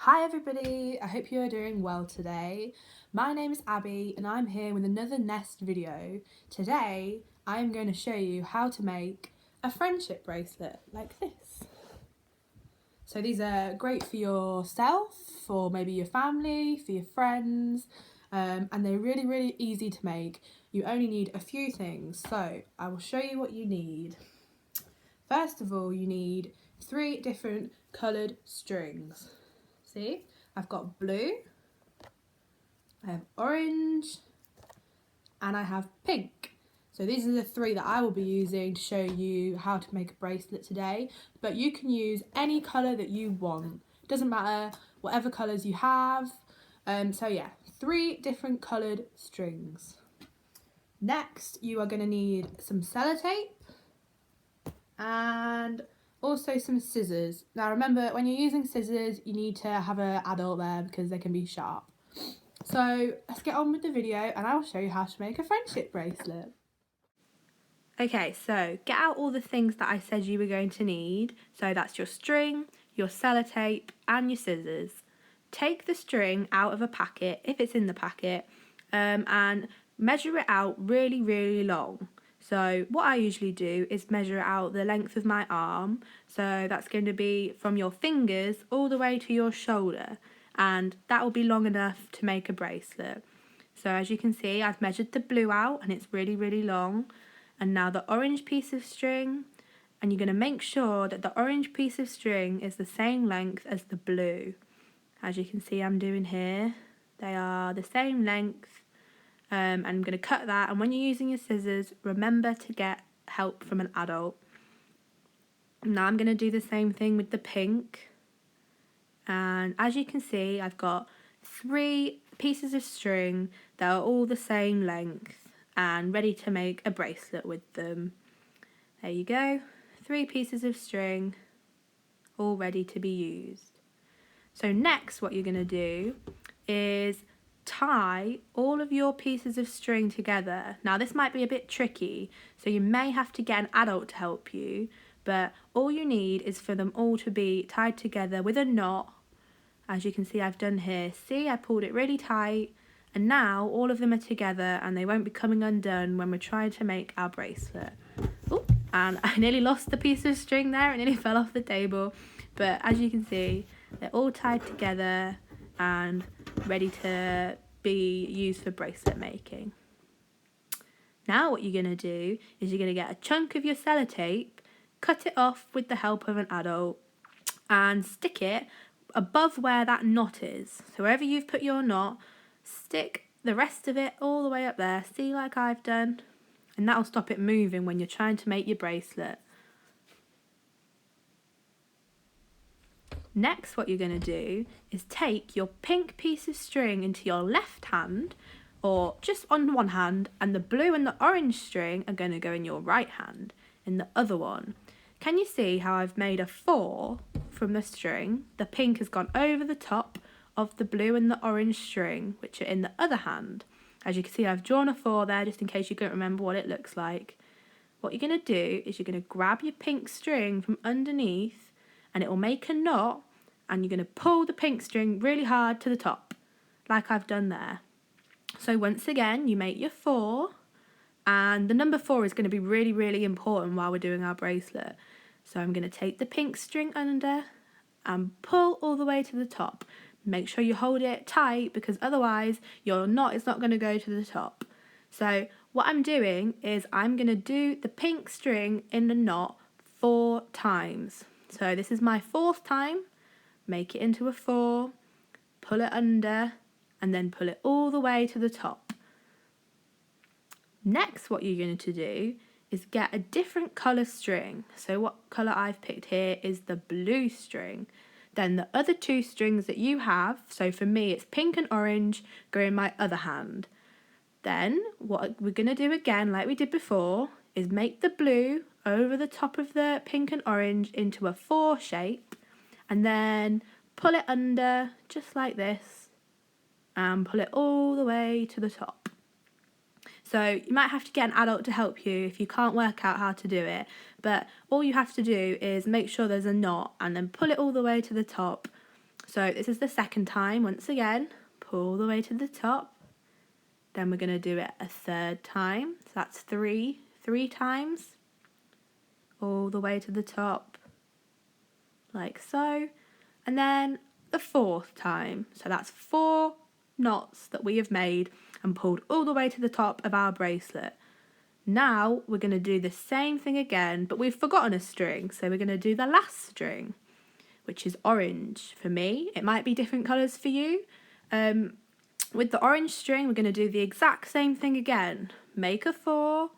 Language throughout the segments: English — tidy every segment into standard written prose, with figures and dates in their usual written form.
Hi everybody, I hope you are doing well today. My name is Abby and I'm here with another N.E.S.T video. Today I am going to show you how to make a friendship bracelet like this. So these are great for yourself, for maybe your family, for your friends, and they're really easy to make. You only need a few things, so I will show you what you need. First of all, you need 3 different coloured strings. See, I've got blue, I have orange, and I have pink. So these are the 3 that I will be using to show you how to make a bracelet today, but you can use any colour that you want. It doesn't matter, whatever colours you have. So yeah, 3 different coloured strings. Next, you are going to need some sellotape and also some scissors. Now remember, when you're using scissors, you need to have an adult there because they can be sharp. So let's get on with the video and I will show you how to make a friendship bracelet. Okay, so get out all the things that I said you were going to need. So that's your string, your sellotape and your scissors. Take the string out of a packet, if it's in the packet, and measure it out really long. So what I usually do is measure out the length of my arm. So that's going to be from your fingers all the way to your shoulder. And that will be long enough to make a bracelet. So as you can see, I've measured the blue out and it's really long. And now the orange piece of string. And you're going to make sure that the orange piece of string is the same length as the blue. As you can see I'm doing here, they are the same length. And I'm going to cut that, and when you're using your scissors, remember to get help from an adult. Now I'm going to do the same thing with the pink, and as you can see I've got 3 pieces of string that are all the same length and ready to make a bracelet with them. There you go, 3 pieces of string all ready to be used. So next what you're going to do is tie all of your pieces of string together. Now this might be a bit tricky, so you may have to get an adult to help you, but all you need is for them all to be tied together with a knot. As you can see I've done here. See, I pulled it really tight, and now all of them are together and they won't be coming undone when we're trying to make our bracelet. Ooh, and I nearly lost the piece of string there, it nearly fell off the table, but as you can see they're all tied together and ready to be used for bracelet making. Now what you're going to do is you're going to get a chunk of your sellotape, cut it off with the help of an adult, and stick it above where that knot is. So wherever you've put your knot, stick the rest of it all the way up there, see, like I've done, and that'll stop it moving when you're trying to make your bracelet. Next, what you're going to do is take your pink piece of string into your left hand, or just on one hand, and the blue and the orange string are going to go in your right hand, in the other one. Can you see how I've made a 4 from the string? The pink has gone over the top of the blue and the orange string, which are in the other hand. As you can see, I've drawn a 4 there, just in case you couldn't remember what it looks like. What you're going to do is you're going to grab your pink string from underneath, and it will make a knot, and you're going to pull the pink string really hard to the top, like I've done there. So once again, you make your 4, and the number 4 is going to be really important while we're doing our bracelet. So I'm going to take the pink string under and pull all the way to the top. Make sure you hold it tight, because otherwise your knot is not going to go to the top. So what I'm doing is I'm going to do the pink string in the knot 4 times. So this is my 4th time. Make it into a 4, pull it under, and then pull it all the way to the top. Next, what you're going to do is get a different colour string. So what colour I've picked here is the blue string. Then the other 2 strings that you have, so for me it's pink and orange, go in my other hand. Then what we're going to do again, like we did before, is make the blue over the top of the pink and orange into a 4 shape, and then pull it under just like this and pull it all the way to the top. So you might have to get an adult to help you if you can't work out how to do it, but all you have to do is make sure there's a knot and then pull it all the way to the top, So this is the second time. Once again, pull all the way to the top. Then we're going to do it a third time. So that's three times. All the way to the top, like so. And then the fourth time. So that's 4 knots that we have made and pulled all the way to the top of our bracelet. Now we're going to do the same thing again, but we've forgotten a string. So we're going to do the last string, which is orange for me. It might be different colours for you. With the orange string, we're going to do the exact same thing again. Make a 4,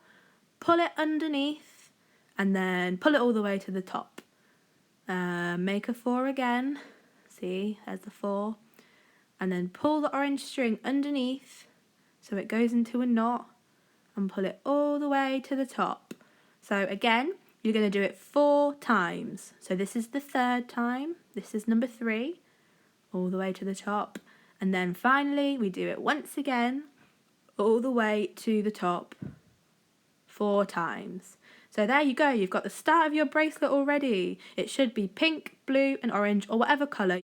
pull it underneath, and then pull it all the way to the top. Make a 4 again. See, there's the 4. And then pull the orange string underneath so it goes into a knot and pull it all the way to the top. So again, you're going to do it 4 times. So this is the third time. This is number 3, all the way to the top. And then finally, we do it once again, all the way to the top, 4 times. So there you go, you've got the start of your bracelet already. It should be pink, blue and orange or whatever colour.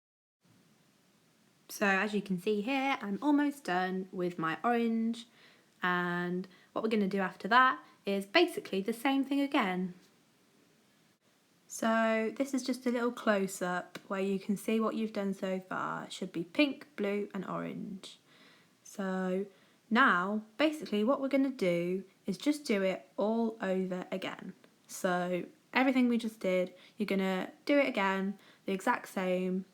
So as you can see here, I'm almost done with my orange, and what we're going to do after that is basically the same thing again. So this is just a little close-up where you can see what you've done so far. It should be pink, blue and orange. So now basically what we're going to do is just do it all over again. So everything we just did, you're going to do it again, the exact same.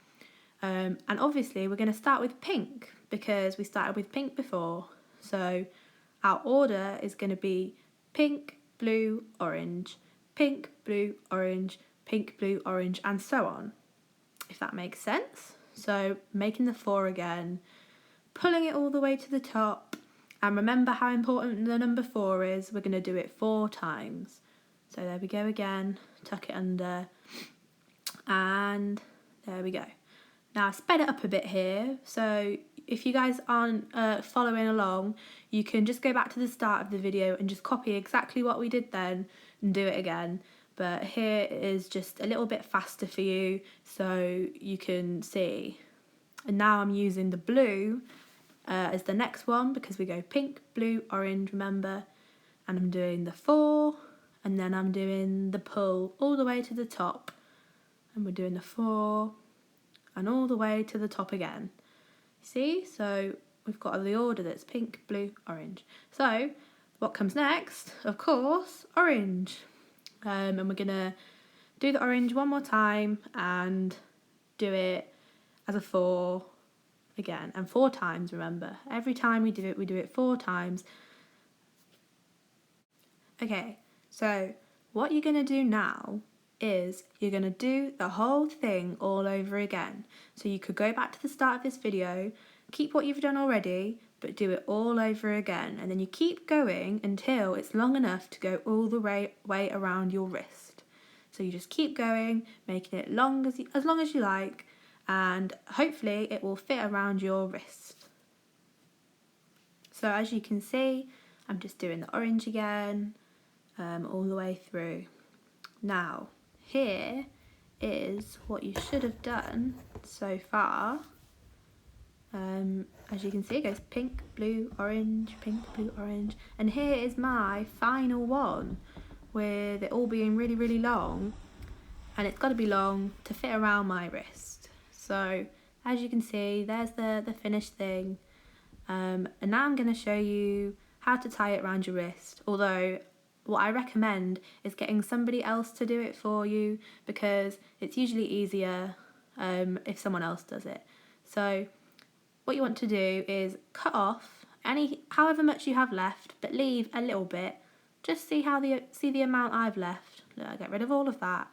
And obviously we're going to start with pink because we started with pink before. So our order is going to be pink, blue, orange, pink, blue, orange, pink, blue, orange, and so on, if that makes sense. So making the 4 again, pulling it all the way to the top, and remember how important the number 4 is. We're going to do it 4 times. So there we go again, tuck it under, and there we go. Now I sped it up a bit here, so if you guys aren't following along, you can just go back to the start of the video and just copy exactly what we did then and do it again. But here is just a little bit faster for you so you can see. And now I'm using the blue as the next one because we go pink, blue, orange, remember? And I'm doing the 4 and then I'm doing the pull all the way to the top. And we're doing the 4 and all the way to the top again. See? So we've got the order that's pink, blue, orange. So what comes next? Of course, orange. And we're going to do the orange one more time and do it as a 4 again. And 4 times, remember. Every time we do it 4 times. Okay, so what you're going to do now is you're going to do the whole thing all over again. So you could go back to the start of this video, keep what you've done already, but do it all over again. And then you keep going until it's long enough to go all the way around your wrist. So you just keep going, making it as long as you like, and hopefully it will fit around your wrist. So as you can see, I'm just doing the orange again, all the way through. Now, here is what you should have done so far. As you can see, it goes pink, blue, orange, pink, blue, orange. And here is my final one with it all being really, really long. And it's got to be long to fit around my wrist. So as you can see, there's the finished thing. And now I'm going to show you how to tie it around your wrist. Although what I recommend is getting somebody else to do it for you because it's usually easier if someone else does it. So what you want to do is cut off however much you have left, but leave a little bit. Just see the amount I've left. Look, I get rid of all of that.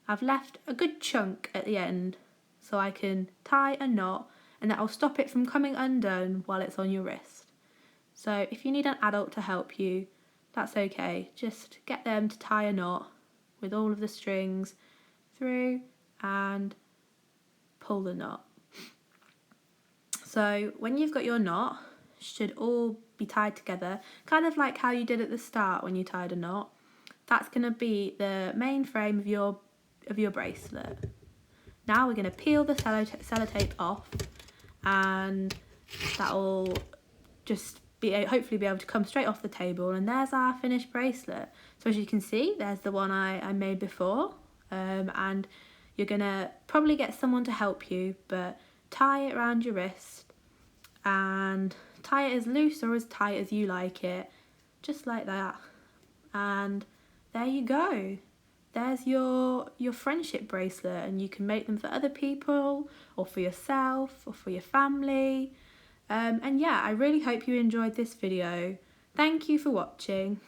I've left a good chunk at the end so I can tie a knot, and that will stop it from coming undone while it's on your wrist. So if you need an adult to help you, that's okay. Just get them to tie a knot with all of the strings through and pull the knot. So when you've got your knot, it should all be tied together, kind of like how you did at the start when you tied a knot. That's going to be the main frame of your bracelet. Now we're going to peel the sellotape off, and that'll just hopefully be able to come straight off the table, and there's our finished bracelet. So as you can see, there's the one I made before, and you're gonna probably get someone to help you, but tie it around your wrist and tie it as loose or as tight as you like it, just like that. And there you go. There's your friendship bracelet, and you can make them for other people or for yourself or for your family. And yeah, I really hope you enjoyed this video. Thank you for watching.